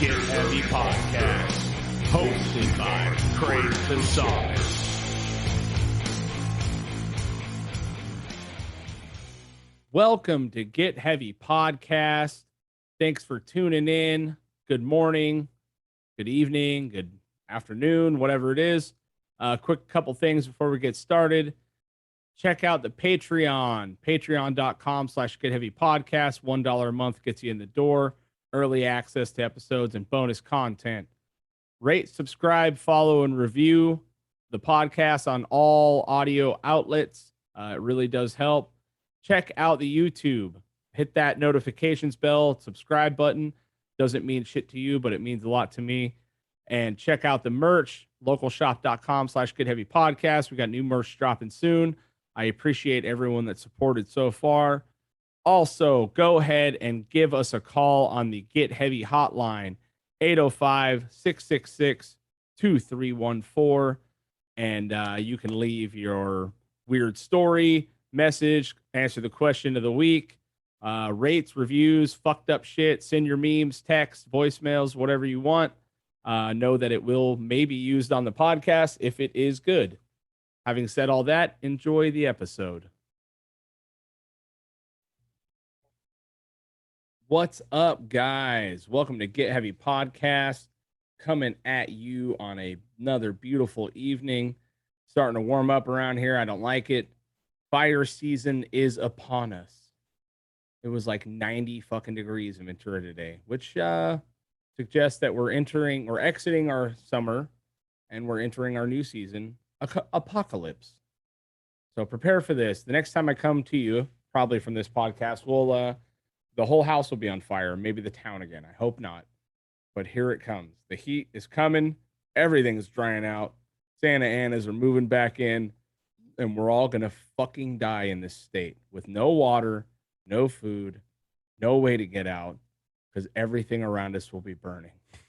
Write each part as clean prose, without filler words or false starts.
Get Heavy Podcast, hosted by Craig Gonzalez. Welcome to Get Heavy Podcast. Thanks for tuning in. Good morning, good evening, good afternoon, whatever it is. Quick couple things before we get started. Check out the Patreon, patreon.com/getheavypodcast. $1 a month gets you in the door. Early access to episodes and bonus content. Rate, subscribe, follow, and review the podcast on all audio outlets. It really does help. Check out the YouTube. Hit that notifications bell, subscribe button. Doesn't mean shit to you, but it means a lot to me. And check out the merch, localshop.com/getheavypodcast. We got new merch dropping soon. I appreciate everyone that supported so far. Also, go ahead and give us a call on the Get Heavy Hotline, 805-666-2314. And you can leave your weird story, message, answer the question of the week, rates, reviews, fucked up shit, send your memes, texts, voicemails, whatever you want. Know that it will maybe used on the podcast if it is good. Having said all that, enjoy the episode. What's up, guys? Welcome to Get Heavy Podcast. Coming at you on another beautiful evening. Starting to warm up around here. I don't like it. Fire season is upon us. It was like 90 fucking degrees in Ventura today, which suggests that we're exiting our summer and we're entering our new season, apocalypse. So prepare for this. The next time I come to you, probably from this podcast, the whole house will be on fire, maybe the town again. I hope not. But here it comes. The heat is coming. Everything's drying out. Santa Anas are moving back in. And we're all going to fucking die in this state with no water, no food, no way to get out because everything around us will be burning. It's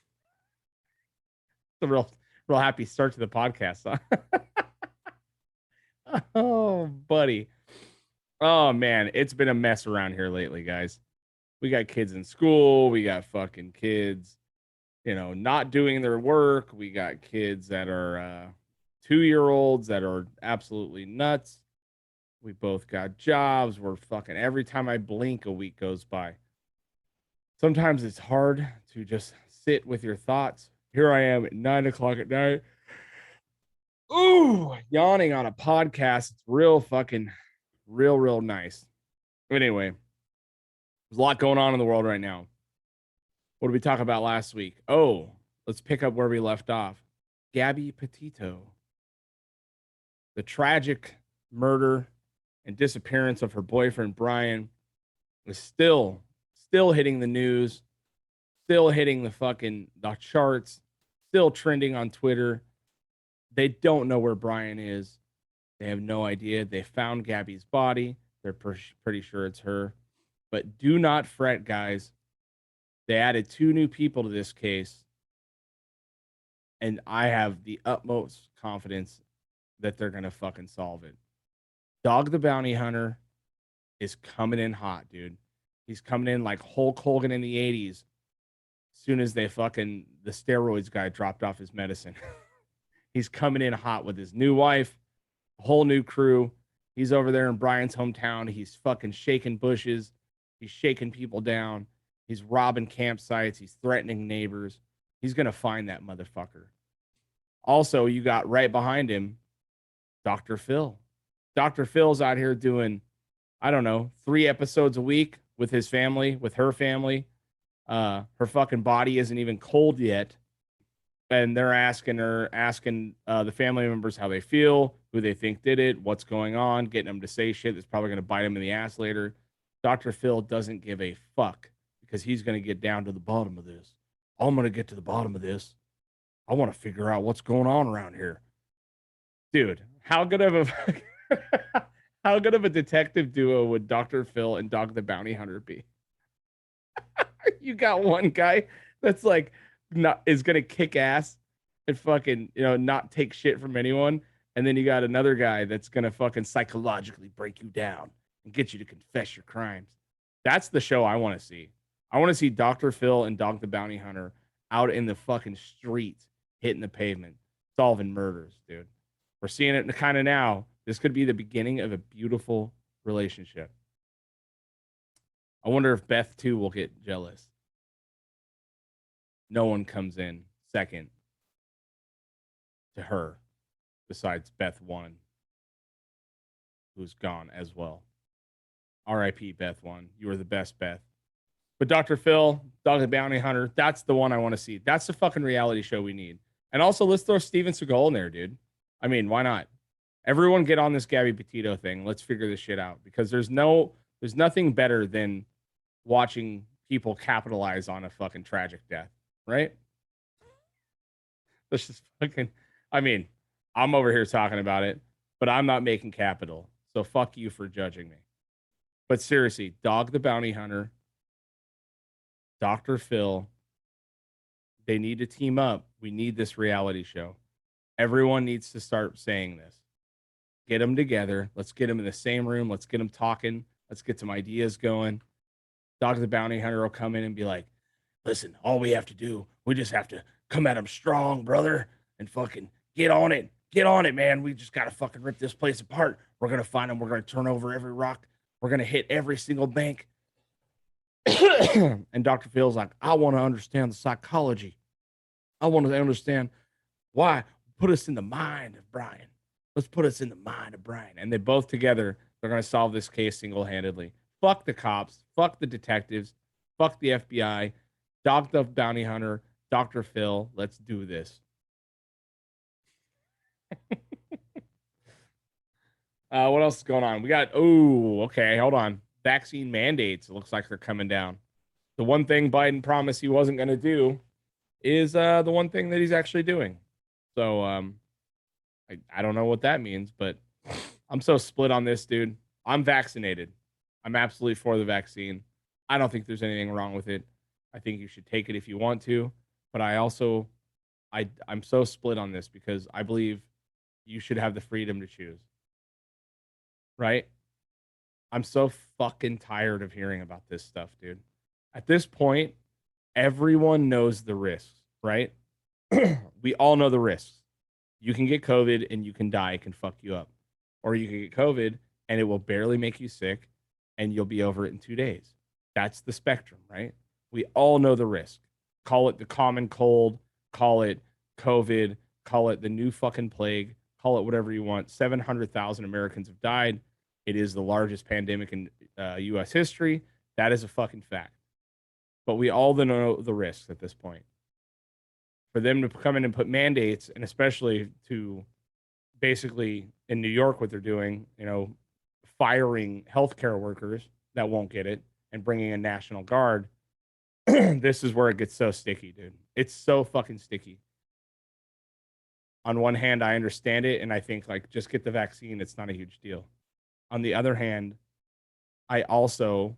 a real happy start to the podcast, huh? Oh, buddy. Oh, man. It's been a mess around here lately, guys. We got kids in school. We got fucking kids, not doing their work. We got kids that are 2-year-olds that are absolutely nuts. We both got jobs. We're fucking, every time I blink, a week goes by. Sometimes it's hard to just sit with your thoughts. Here I am at 9 o'clock at night. Ooh, yawning on a podcast. It's real nice. Anyway. There's a lot going on in the world right now. What did we talk about last week? Oh, let's pick up where we left off. Gabby Petito. The tragic murder and disappearance of her boyfriend, Brian, is still hitting the news, still hitting the charts, still trending on Twitter. They don't know where Brian is. They have no idea. They found Gabby's body. They're pretty sure it's her. But do not fret, guys. They added 2 new people to this case. And I have the utmost confidence that they're going to fucking solve it. Dog the Bounty Hunter is coming in hot, dude. He's coming in like Hulk Hogan in the 80s. As soon as the steroids guy dropped off his medicine. He's coming in hot with his new wife, a whole new crew. He's over there in Brian's hometown. He's fucking shaking bushes. He's shaking people down. He's robbing campsites. He's threatening neighbors. He's going to find that motherfucker. Also, you got right behind him, Dr. Phil. Dr. Phil's out here doing, 3 episodes a week with his family, with her family. Her fucking body isn't even cold yet. And they're asking the family members how they feel, who they think did it, what's going on, getting them to say shit that's probably going to bite them in the ass later. Dr. Phil doesn't give a fuck because he's going to get down to the bottom of this. I'm going to get to the bottom of this. I want to figure out what's going on around here. Dude, how good of a detective duo would Dr. Phil and Dog the Bounty Hunter be? You got one guy that's like is going to kick ass and fucking, not take shit from anyone. And then you got another guy that's going to fucking psychologically break you down and get you to confess your crimes. That's the show I want to see. I want to see Dr. Phil and Dog the Bounty Hunter out in the fucking streets, hitting the pavement, solving murders, dude. We're seeing it kind of now. This could be the beginning of a beautiful relationship. I wonder if Beth too will get jealous. No one comes in second to her besides Beth 1, who's gone as well. R.I.P. Beth 1. You were the best, Beth. But Dr. Phil, Dog the Bounty Hunter, that's the one I want to see. That's the fucking reality show we need. And also, let's throw Steven Seagal in there, dude. I mean, why not? Everyone get on this Gabby Petito thing. Let's figure this shit out because there's nothing better than watching people capitalize on a fucking tragic death, right? Let's just fucking, I mean, I'm over here talking about it, but I'm not making capital. So fuck you for judging me. But seriously, Dog the Bounty Hunter, Dr. Phil, they need to team up. We need this reality show. Everyone needs to start saying this. Get them together. Let's get them in the same room. Let's get them talking. Let's get some ideas going. Dog the Bounty Hunter will come in and be like, listen, all we have to do, we just have to come at them strong, brother, and fucking get on it. Get on it, man. We just got to fucking rip this place apart. We're going to find them. We're going to turn over every rock. We're going to hit every single bank. And Dr. Phil's like, I want to understand the psychology. I want to understand why. Put us in the mind of Brian. Let's put us in the mind of Brian. And they both together, they're going to solve this case single-handedly. Fuck the cops. Fuck the detectives. Fuck the FBI. Dog the Bounty Hunter. Dr. Phil. Let's do this. What else is going on? We got, okay, hold on. Vaccine mandates. It looks like they're coming down. The one thing Biden promised he wasn't going to do is the one thing that he's actually doing. So I don't know what that means, but I'm so split on this, dude. I'm vaccinated. I'm absolutely for the vaccine. I don't think there's anything wrong with it. I think you should take it if you want to, but I'm so split on this because I believe you should have the freedom to choose. Right? I'm so fucking tired of hearing about this stuff, dude. At this point, everyone knows the risks, right? We all know the risks. You can get COVID and you can die. It can fuck you up. Or you can get COVID and it will barely make you sick and you'll be over it in 2 days. That's the spectrum, right? We all know the risk. Call it the common cold, call it COVID, call it the new fucking plague, call it whatever you want. 700,000 Americans have died. It is the largest pandemic in U.S. history. That is a fucking fact. But we all know the risks at this point. For them to come in and put mandates, and especially to basically in New York, what they're doing, firing healthcare workers that won't get it and bringing a National Guard, this is where it gets so sticky, dude. It's so fucking sticky. On one hand, I understand it, and I think, like, just get the vaccine. It's not a huge deal. On the other hand, I also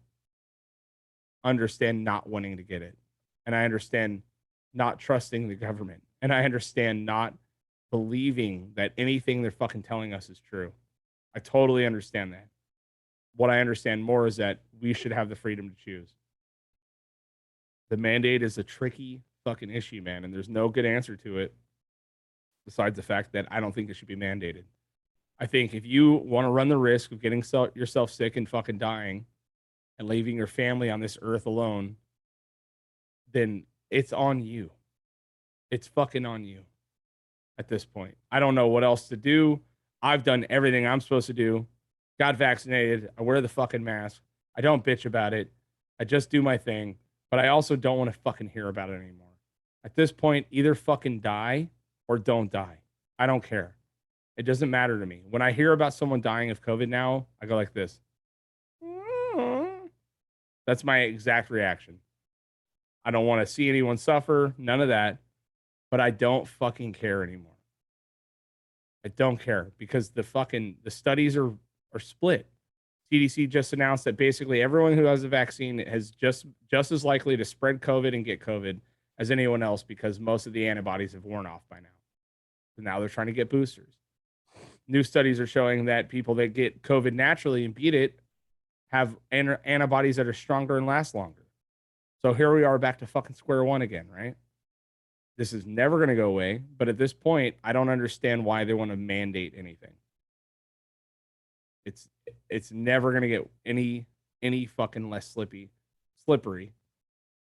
understand not wanting to get it. And I understand not trusting the government. And I understand not believing that anything they're fucking telling us is true. I totally understand that. What I understand more is that we should have the freedom to choose. The mandate is a tricky fucking issue, man, and there's no good answer to it besides the fact that I don't think it should be mandated. I think if you want to run the risk of getting yourself sick and fucking dying and leaving your family on this earth alone, then it's on you. It's fucking on you at this point. I don't know what else to do. I've done everything I'm supposed to do. Got vaccinated. I wear the fucking mask. I don't bitch about it. I just do my thing. But I also don't want to fucking hear about it anymore. At this point, either fucking die or don't die. I don't care. It doesn't matter to me. When I hear about someone dying of COVID now, I go like this. That's my exact reaction. I don't want to see anyone suffer, none of that, but I don't fucking care anymore. I don't care because the studies are split. CDC just announced that basically everyone who has a vaccine is just as likely to spread COVID and get COVID as anyone else because most of the antibodies have worn off by now. So now they're trying to get boosters. New studies are showing that people that get COVID naturally and beat it have antibodies that are stronger and last longer. So here we are back to fucking square one again, right? This is never going to go away. But at this point, I don't understand why they want to mandate anything. It's never going to get any fucking less slippery.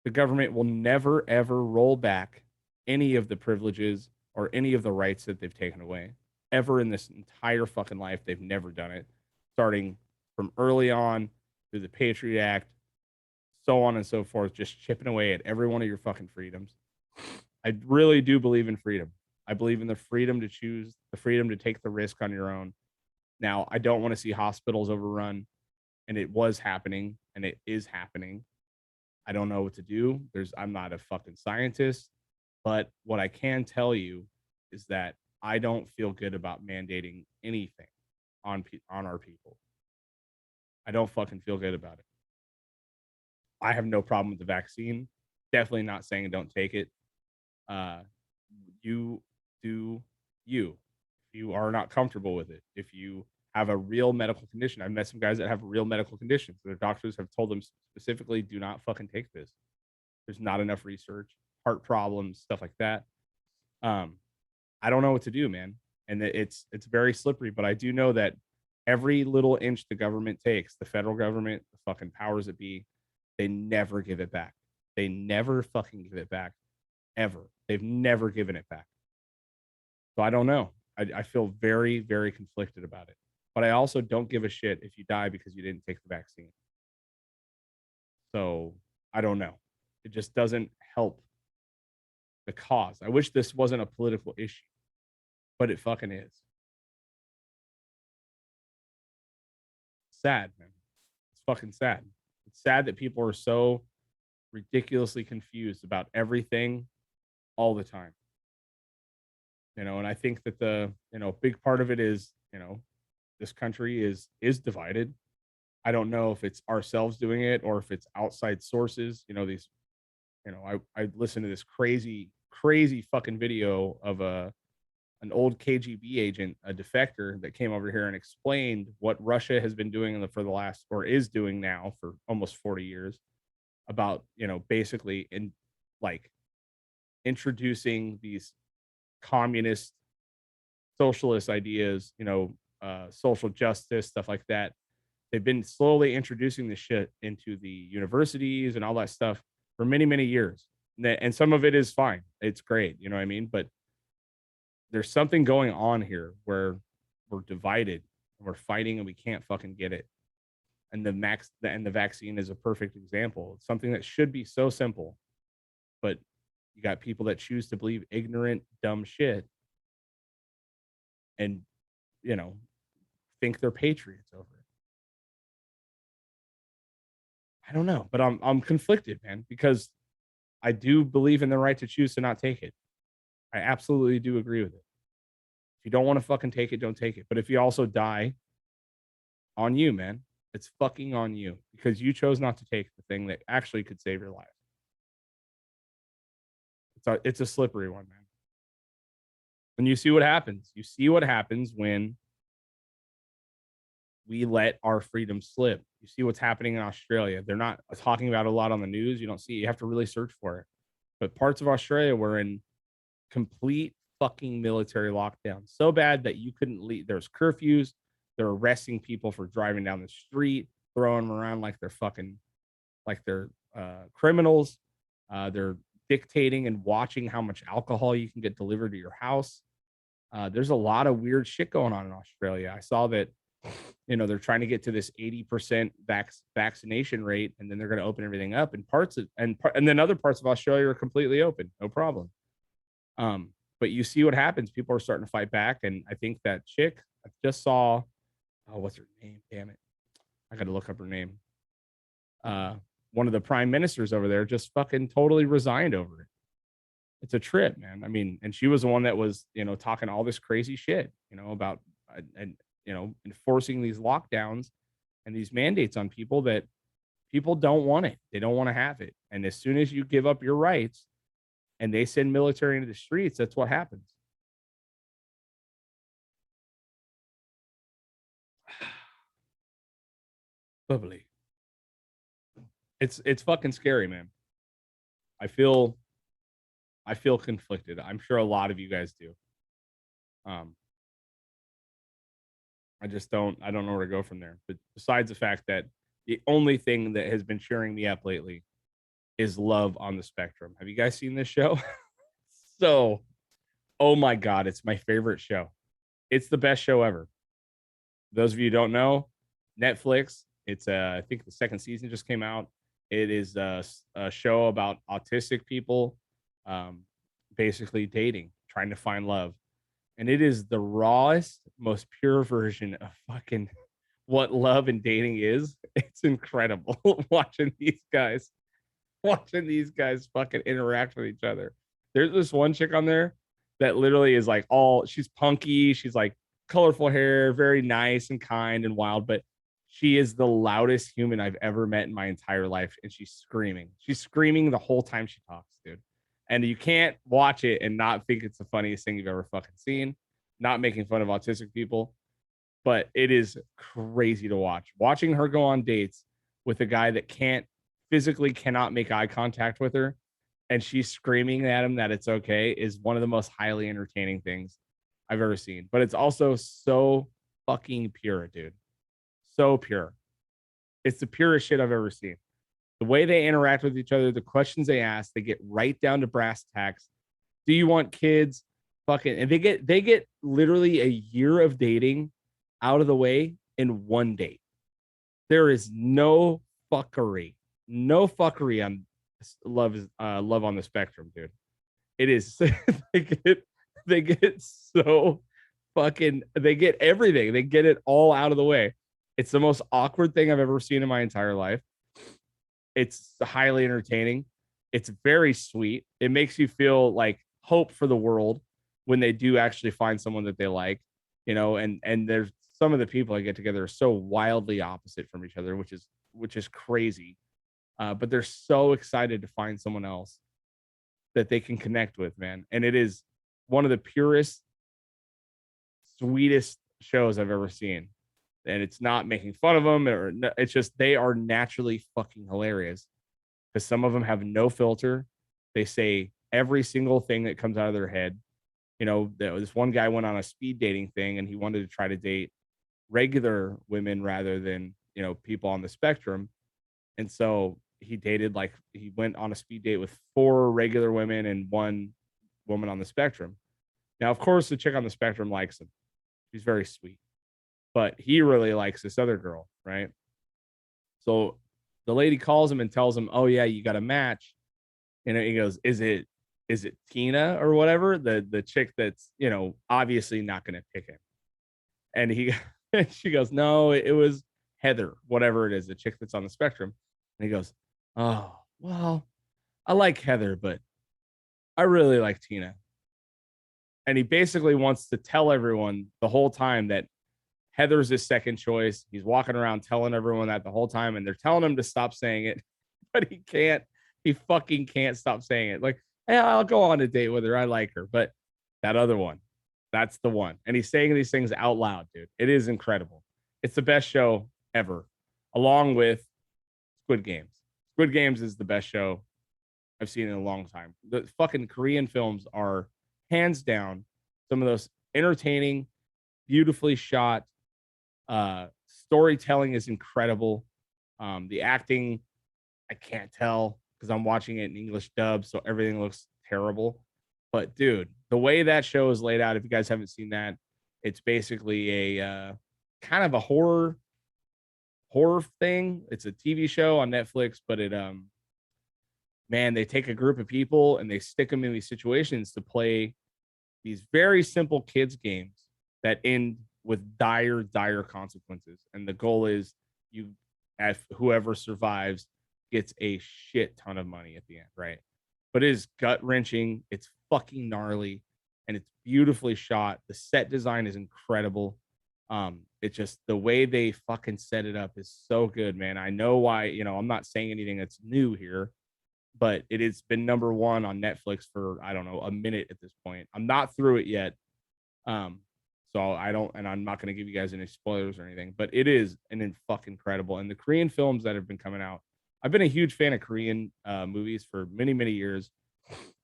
The government will never ever roll back any of the privileges or any of the rights that they've taken away ever in this entire fucking life. They've never done it, starting from early on through the Patriot Act, so on and so forth, just chipping away at every one of your fucking freedoms. I really do believe in freedom. I believe in the freedom to choose, the freedom to take the risk on your own. Now, I don't want to see hospitals overrun, and it was happening, and it is happening. I don't know what to do. I'm not a fucking scientist, but what I can tell you is that I don't feel good about mandating anything on our people. I don't fucking feel good about it. I have no problem with the vaccine. Definitely not saying don't take it. You do you. If you are not comfortable with it, if you have a real medical condition, I've met some guys that have real medical conditions. Their doctors have told them specifically, do not fucking take this. There's not enough research, heart problems, stuff like that. I don't know what to do, man. And it's very slippery, but I do know that every little inch the government takes, the federal government, the fucking powers that be, they never give it back. They never fucking give it back, ever. They've never given it back. So I don't know. I feel very, very conflicted about it. But I also don't give a shit if you die because you didn't take the vaccine. So I don't know. It just doesn't help the cause. I wish this wasn't a political issue, but it fucking is. Sad, man. It's fucking sad. It's sad that people are so ridiculously confused about everything all the time. And I think that the big part of it is, this country is divided. I don't know if it's ourselves doing it or if it's outside sources. I listened to this crazy fucking video of an old KGB agent, a defector that came over here and explained what Russia has been doing for the last, or is doing now for almost 40 years, about, basically introducing these communist socialist ideas, social justice, stuff like that. They've been slowly introducing this shit into the universities and all that stuff for many, many years. And some of it is fine. It's great. You know what I mean? But there's something going on here where we're divided and we're fighting and we can't fucking get it. And the vaccine is a perfect example. It's something that should be so simple, but you got people that choose to believe ignorant, dumb shit and, think they're patriots over it. I don't know, but I'm conflicted, man, because I do believe in the right to choose to not take it. I absolutely do agree with it. If you don't want to fucking take it, don't take it. But if you also die, on you, man. It's fucking on you because you chose not to take the thing that actually could save your life. It's a slippery one, man. And you see what happens. You see what happens when we let our freedom slip. You see what's happening in Australia. They're not talking about it a lot on the news. You don't see it. You have to really search for it. But parts of Australia were in complete fucking military lockdown. So bad that you couldn't leave. There's curfews. They're arresting people for driving down the street, throwing them around like they're criminals. They're dictating and watching how much alcohol you can get delivered to your house. There's a lot of weird shit going on in Australia. I saw that, they're trying to get to this 80% vaccination rate, and then they're going to open everything up. And then other parts of Australia are completely open, no problem. But you see what happens. People are starting to fight back, and I think that chick I just saw. Oh, what's her name? Damn it, I got to look up her name. One of the prime ministers over there just fucking totally resigned over it. It's a trip, man. I mean, and she was the one that was, talking all this crazy shit, about and enforcing these lockdowns and these mandates on people that people don't want it. They don't want to have it. And as soon as you give up your rights and they send military into the streets, that's what happens. Bubbly. It's fucking scary, man. I feel I feel conflicted. I'm sure a lot of you guys do. I just I don't know where to go from there. But besides the fact that the only thing that has been cheering me up lately is Love on the Spectrum. Have you guys seen this show? So, oh my God, it's my favorite show. It's the best show ever. Those of you who don't know, Netflix. It's I think the second season just came out. It is a show about autistic people, um, basically dating, trying to find love, and it is the rawest, most pure version of fucking what love and dating is. It's incredible watching these guys fucking interact with each other. There's this one chick on there that literally is like she's punky, she's like colorful hair, very nice and kind and wild, but she is the loudest human I've ever met in my entire life. And she's screaming. She's screaming the whole time she talks, dude. And you can't watch it and not think it's the funniest thing you've ever fucking seen. Not making fun of autistic people, but it is crazy to watch. Watching her go on dates with a guy that physically cannot make eye contact with her, and she's screaming at him that it's okay, is one of the most highly entertaining things I've ever seen. But it's also so fucking pure, dude. So pure. It's the purest shit I've ever seen. The way they interact with each other, the questions they ask, they get right down to brass tacks. Do you want kids? Fucking, and they get literally a year of dating out of the way in one date. There is no fuckery on love on the spectrum, dude. It is they get so fucking, they get everything. They get it all out of the way. It's the most awkward thing I've ever seen in my entire life. It's highly entertaining. It's very sweet. It makes you feel like hope for the world when they do actually find someone that they like, and there's some of the people I get together are so wildly opposite from each other, which is crazy. But they're so excited to find someone else that they can connect with, man. And it is one of the purest, sweetest shows I've ever seen. And it's not making fun of them, or it's just they are naturally fucking hilarious because some of them have no filter. They say every single thing that comes out of their head. This one guy went on a speed dating thing and he wanted to try to date regular women rather than, people on the spectrum. And so he went on a speed date with 4 regular women and 1 woman on the spectrum. Now, of course, the chick on the spectrum likes him. She's very sweet, but he really likes this other girl, right? So the lady calls him and tells him, "Oh yeah, you got a match." And he goes, "Is it Tina or whatever?" The chick that's, obviously not going to pick him. And she goes, "No, it was Heather, whatever it is, the chick that's on the spectrum." And he goes, "Oh, well, I like Heather, but I really like Tina." And he basically wants to tell everyone the whole time that Heather's his second choice. He's walking around telling everyone that the whole time, and they're telling him to stop saying it, but he can't. He fucking can't stop saying it. Like, "Hey, I'll go on a date with her. I like her, but that other one, that's the one." And he's saying these things out loud, dude. It is incredible. It's the best show ever, along with Squid Games. Squid Games is the best show I've seen in a long time. The fucking Korean films are hands down some of those entertaining, beautifully shot. Storytelling is incredible. The acting, I can't tell because I'm watching it in English dub, so everything looks terrible. But dude, the way that show is laid out, if you guys haven't seen that, it's basically a kind of a horror thing. It's a TV show on Netflix, but man, they take a group of people and they stick them in these situations to play these very simple kids games that end with dire consequences. And the goal is whoever survives gets a shit ton of money at the end, right? But it is gut wrenching. It's fucking gnarly, and it's beautifully shot. The set design is incredible. It's just the way they fucking set it up is so good, man. I know why, I'm not saying anything that's new here, but it has been number 1 on Netflix for, I don't know, a minute at this point. I'm not through it yet. So I'm not going to give you guys any spoilers or anything, but it is fucking incredible. And the Korean films that have been coming out, I've been a huge fan of Korean movies for many, many years.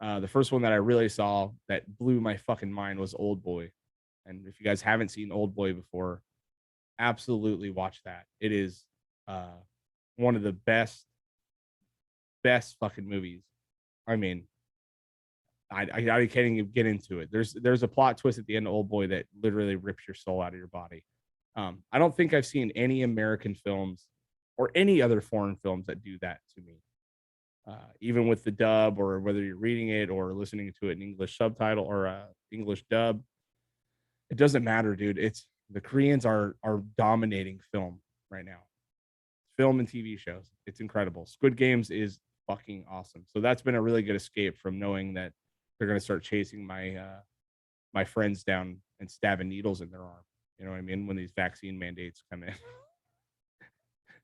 The first one that I really saw that blew my fucking mind was Old Boy. And if you guys haven't seen Old Boy before, absolutely watch that. It is one of the best fucking movies. I mean, I can't even get into it. There's a plot twist at the end of Old Boy that literally rips your soul out of your body. I don't think I've seen any American films or any other foreign films that do that to me. Even with the dub, or whether you're reading it or listening to it in English subtitle or English dub, it doesn't matter, dude. It's the Koreans are dominating film right now, film and TV shows. It's incredible. Squid Games is fucking awesome. So that's been a really good escape from knowing that they're going to start chasing my friends down and stabbing needles in their arm. You know what I mean? When these vaccine mandates come in,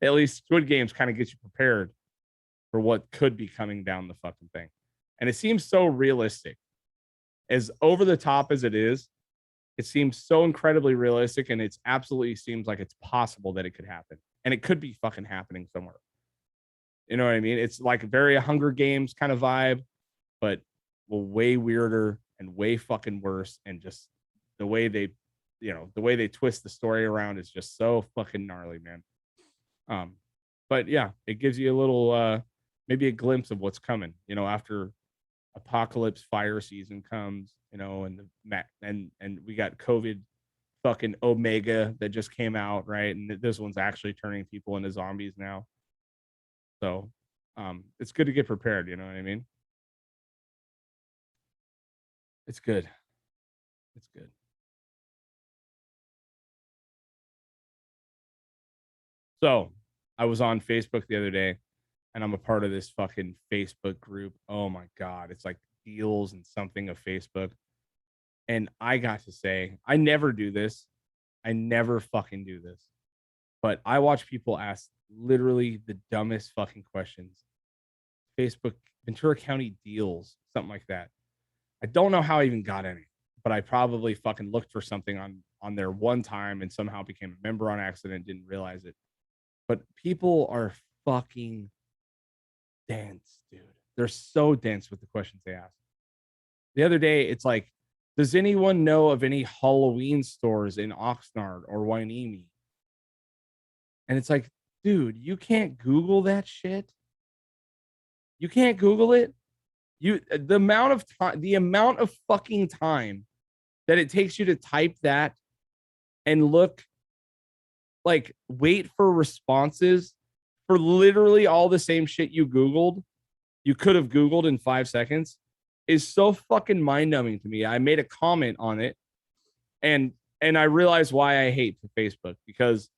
at least Squid Games kind of gets you prepared for what could be coming down the fucking thing. And it seems so realistic. As over the top as it is, it seems so incredibly realistic, and it absolutely seems like it's possible that it could happen. And it could be fucking happening somewhere. You know what I mean? It's like a very Hunger Games kind of vibe, but way weirder and way fucking worse. And just the way they twist the story around is just so fucking gnarly, man. But yeah, it gives you a little maybe a glimpse of what's coming, after apocalypse fire season comes, and we got COVID fucking Omega that just came out, right? And this one's actually turning people into zombies now. So it's good to get prepared, you know what I mean? It's good. It's good. So I was on Facebook the other day, and I'm a part of this fucking Facebook group. Oh my God. It's like deals and something of Facebook. And I got to say, I never do this. I never fucking do this. But I watch people ask literally the dumbest fucking questions. Facebook, Ventura County deals, something like that. I don't know how I even got any, but I probably fucking looked for something on there one time and somehow became a member on accident, didn't realize it. But people are fucking dense, dude. They're so dense with the questions they ask. The other day, it's like, does anyone know of any Halloween stores in Oxnard or Wainimi? And it's like, dude, you can't Google that shit. You can't Google it. The amount of fucking time that it takes you to type that and look, like, wait for responses for literally all the same shit you could have Googled in 5 seconds, is so fucking mind-numbing to me. I made a comment on it, and I realized why I hate Facebook, because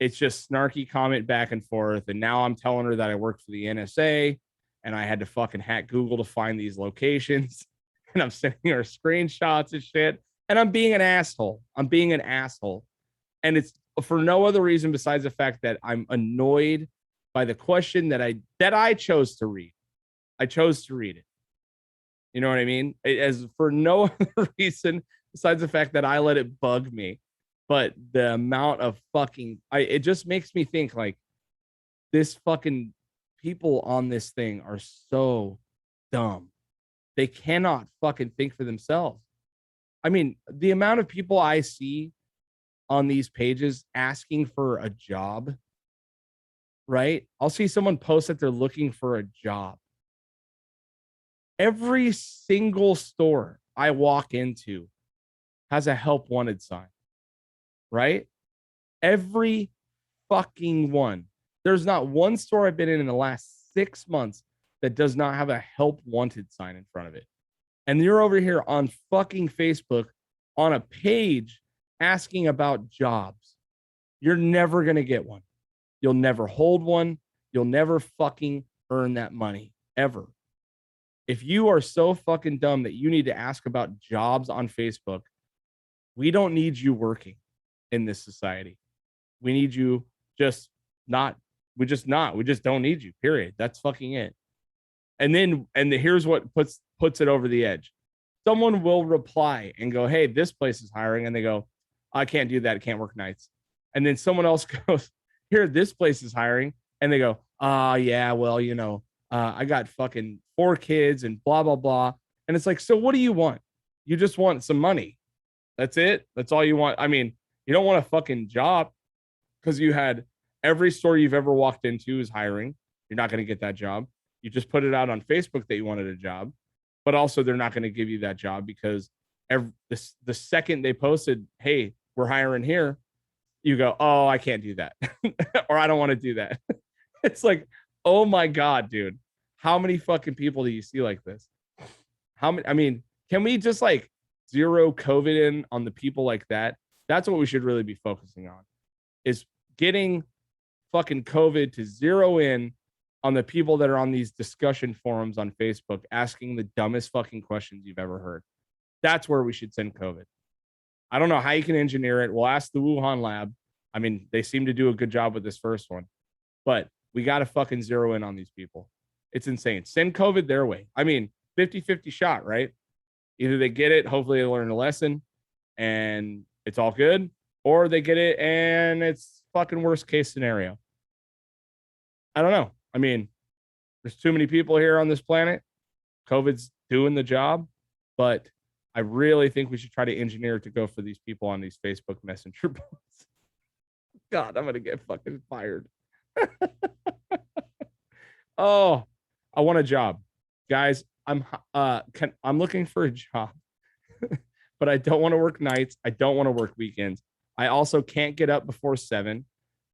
it's just snarky comment back and forth. And now I'm telling her that I work for the NSA and I had to fucking hack Google to find these locations. And I'm sending her screenshots and shit. And I'm being an asshole. And it's for no other reason besides the fact that I'm annoyed by the question that I chose to read. I chose to read it. You know what I mean? As for no other reason besides the fact that I let it bug me. But the amount of it just makes me think, like, this fucking people on this thing are so dumb. They cannot fucking think for themselves. I mean, the amount of people I see on these pages asking for a job, right? I'll see someone post that they're looking for a job. Every single store I walk into has a help wanted sign, right? Every fucking one. There's not one store I've been in the last 6 months that does not have a help wanted sign in front of it. And you're over here on fucking Facebook on a page asking about jobs. You're never going to get one. You'll never hold one. You'll never fucking earn that money, ever. If you are so fucking dumb that you need to ask about jobs on Facebook, we don't need you working in this society. We need you we just don't need you, period. That's fucking it. And here's what puts it over the edge. Someone will reply and go, hey, this place is hiring. And they go, I can't do that. I can't work nights. And then someone else goes, here, this place is hiring. And they go, yeah, well, I got fucking 4 kids and blah, blah, blah. And it's like, so what do you want? You just want some money. That's it. That's all you want. I mean, you don't want a fucking job because you had every store you've ever walked into is hiring. You're not going to get that job. You just put it out on Facebook that you wanted a job, but also they're not going to give you that job because the second they posted, hey, we're hiring here, you go, oh, I can't do that. Or I don't want to do that. It's like, oh my God, dude. How many fucking people do you see like this? How many? I mean, can we just like zero COVID in on the people like that? That's what we should really be focusing on, is getting fucking COVID to zero in on the people that are on these discussion forums on Facebook asking the dumbest fucking questions you've ever heard. That's where we should send COVID. I don't know how you can engineer it. We'll ask the Wuhan lab. I mean, they seem to do a good job with this first one, but we got to fucking zero in on these people. It's insane. Send COVID their way. I mean, 50-50 shot, right? Either they get it, hopefully they learn a lesson and it's all good, or they get it and it's fucking worst case scenario. I don't know. I mean, there's too many people here on this planet. COVID's doing the job, but I really think we should try to engineer to go for these people on these Facebook Messenger boards. God, I'm going to get fucking fired. Oh, I want a job. Guys, I'm looking for a job. But I don't want to work nights. I don't want to work weekends. I also can't get up before 7.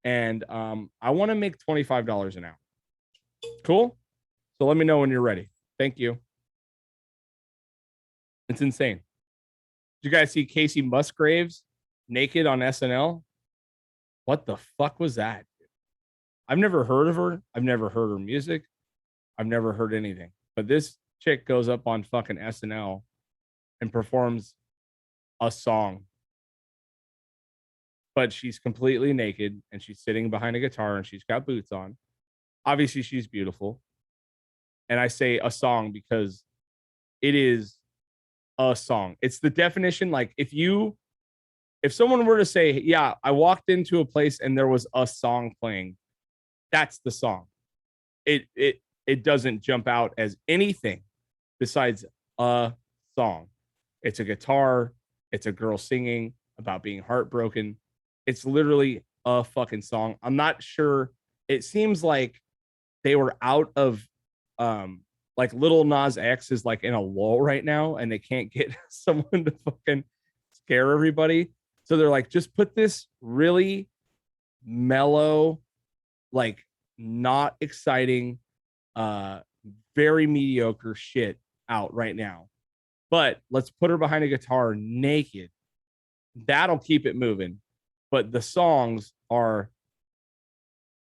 And I want to make $25 an hour. Cool? So let me know when you're ready. Thank you. It's insane. Did you guys see Casey Musgraves naked on SNL? What the fuck was that? I've never heard of her. I've never heard her music. I've never heard anything. But this chick goes up on fucking SNL and performs a song. But she's completely naked and she's sitting behind a guitar and she's got boots on. Obviously, she's beautiful. And I say a song because it is a song. It's the definition. Like if someone were to say, yeah, I walked into a place and there was a song playing, that's the song. It doesn't jump out as anything besides a song. It's a guitar. It's a girl singing about being heartbroken. It's literally a fucking song. I'm not sure. It seems like they were out of like Lil Nas X is like in a lull right now and they can't get someone to fucking scare everybody. So they're like, just put this really mellow, like not exciting, very mediocre shit out right now. But let's put her behind a guitar naked. That'll keep it moving. But the songs are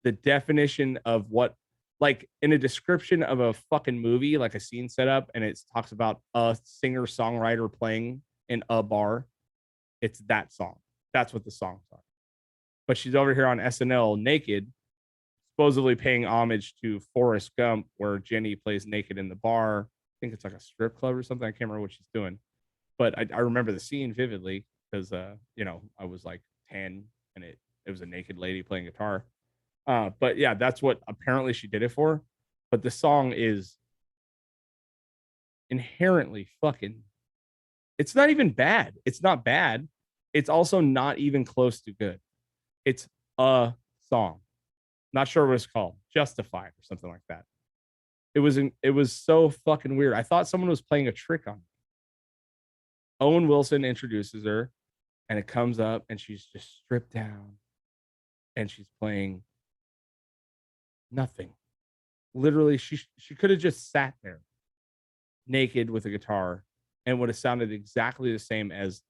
the definition of what, like in a description of a fucking movie, like a scene setup, and it talks about a singer-songwriter playing in a bar. It's that song. That's what the songs are. But she's over here on SNL naked, supposedly paying homage to Forrest Gump, where Jenny plays naked in the bar. I think it's like a strip club or something. I can't remember what she's doing. But I remember the scene vividly because, I was like 10 and it was a naked lady playing guitar. But yeah, that's what apparently she did it for. But the song is inherently fucking, it's not even bad. It's not bad. It's also not even close to good. It's a song. Not sure what it's called. Justified or something like that. It was so fucking weird. I thought someone was playing a trick on me. Owen Wilson introduces her and it comes up and she's just stripped down and she's playing nothing. Literally, she could have just sat there naked with a guitar and would have sounded exactly the same as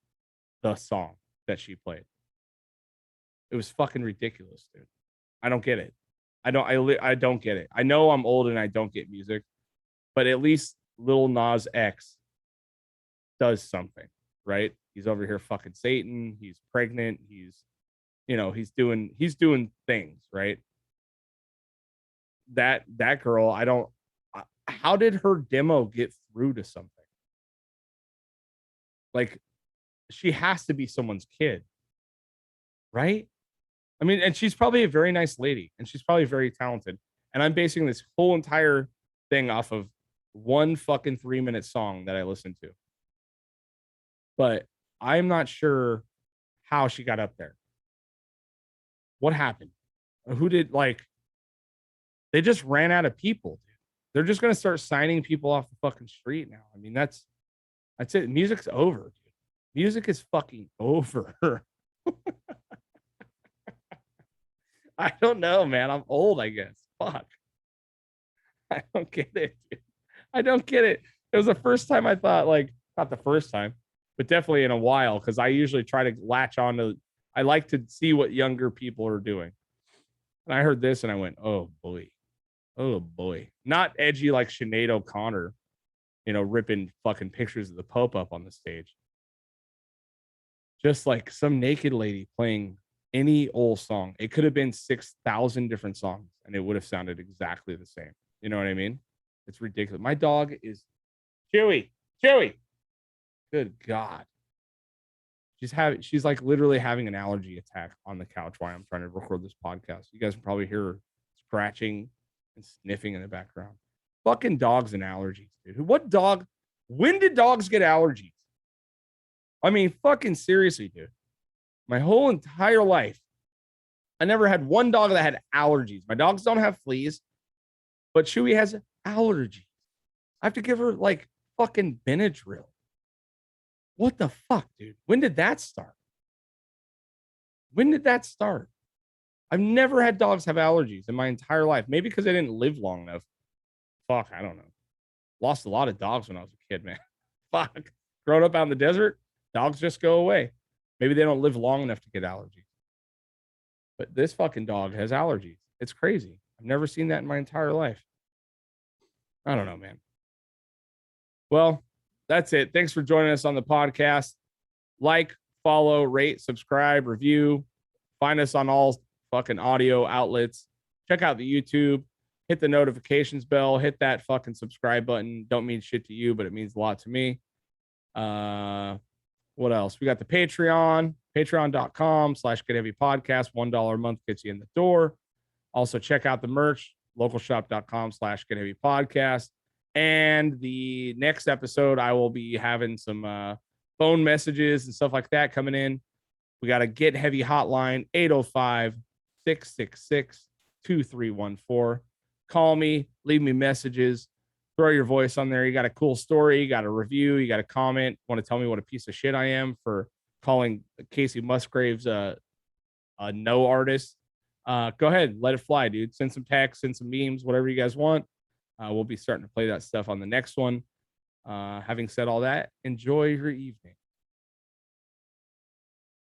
the song that she played. It was fucking ridiculous, dude. I don't get it. I don't get it. I know I'm old and I don't get music, but at least Lil Nas X does something, right? He's over here fucking Satan. He's pregnant. He's doing things, right? That girl, how did her demo get through to something? Like, she has to be someone's kid, right? I mean, and she's probably a very nice lady and she's probably very talented. And I'm basing this whole entire thing off of one fucking 3-minute song that I listened to. But I'm not sure how she got up there. What happened? Who did, like, they just ran out of people, dude. They're just going to start signing people off the fucking street now. I mean, that's it. Music's over, dude. Music is fucking over. I don't know, man. I'm old, I guess. Fuck. I don't get it, dude. I don't get it. It was the first time I thought, like, not the first time, but definitely in a while, because I usually try to latch on to, I like to see what younger people are doing. And I heard this and I went, oh boy. Oh boy. Not edgy like Sinead O'Connor, ripping fucking pictures of the Pope up on the stage. Just like some naked lady playing any old song. It could have been 6,000 different songs and it would have sounded exactly the same. You know what I mean? It's ridiculous. My dog is Chewy. Good God. She's like literally having an allergy attack on the couch while I'm trying to record this podcast. You guys can probably hear her scratching and sniffing in the background. Fucking dogs and allergies, dude. When did dogs get allergies? I mean, fucking seriously, dude. My whole entire life, I never had one dog that had allergies. My dogs don't have fleas, but Chewy has allergies. I have to give her like fucking Benadryl. What the fuck, dude? When did that start? I've never had dogs have allergies in my entire life. Maybe because I didn't live long enough. Fuck, I don't know. Lost a lot of dogs when I was a kid, man. Fuck. Growing up out in the desert, dogs just go away. Maybe they don't live long enough to get allergies. But this fucking dog has allergies. It's crazy. I've never seen that in my entire life. I don't know, man. Well, that's it. Thanks for joining us on the podcast. Like, follow, rate, subscribe, review. Find us on all fucking audio outlets. Check out the YouTube. Hit the notifications bell. Hit that fucking subscribe button. Don't mean shit to you, but it means a lot to me. What else? We got the Patreon. Patreon.com/Get Heavy Podcast. $1 a month gets you in the door. Also, check out the merch. Localshop.com/Get Heavy Podcast. And the next episode, I will be having some phone messages and stuff like that coming in. We got a Get Heavy Hotline, 805-666-2314. Call me, leave me messages, throw your voice on there. You got a cool story, you got a review, you got a comment, want to tell me what a piece of shit I am for calling Casey Musgraves a no artist. Go ahead, let it fly, dude. Send some texts, send some memes, whatever you guys want. We'll be starting to play that stuff on the next one. Having said all that, enjoy your evening.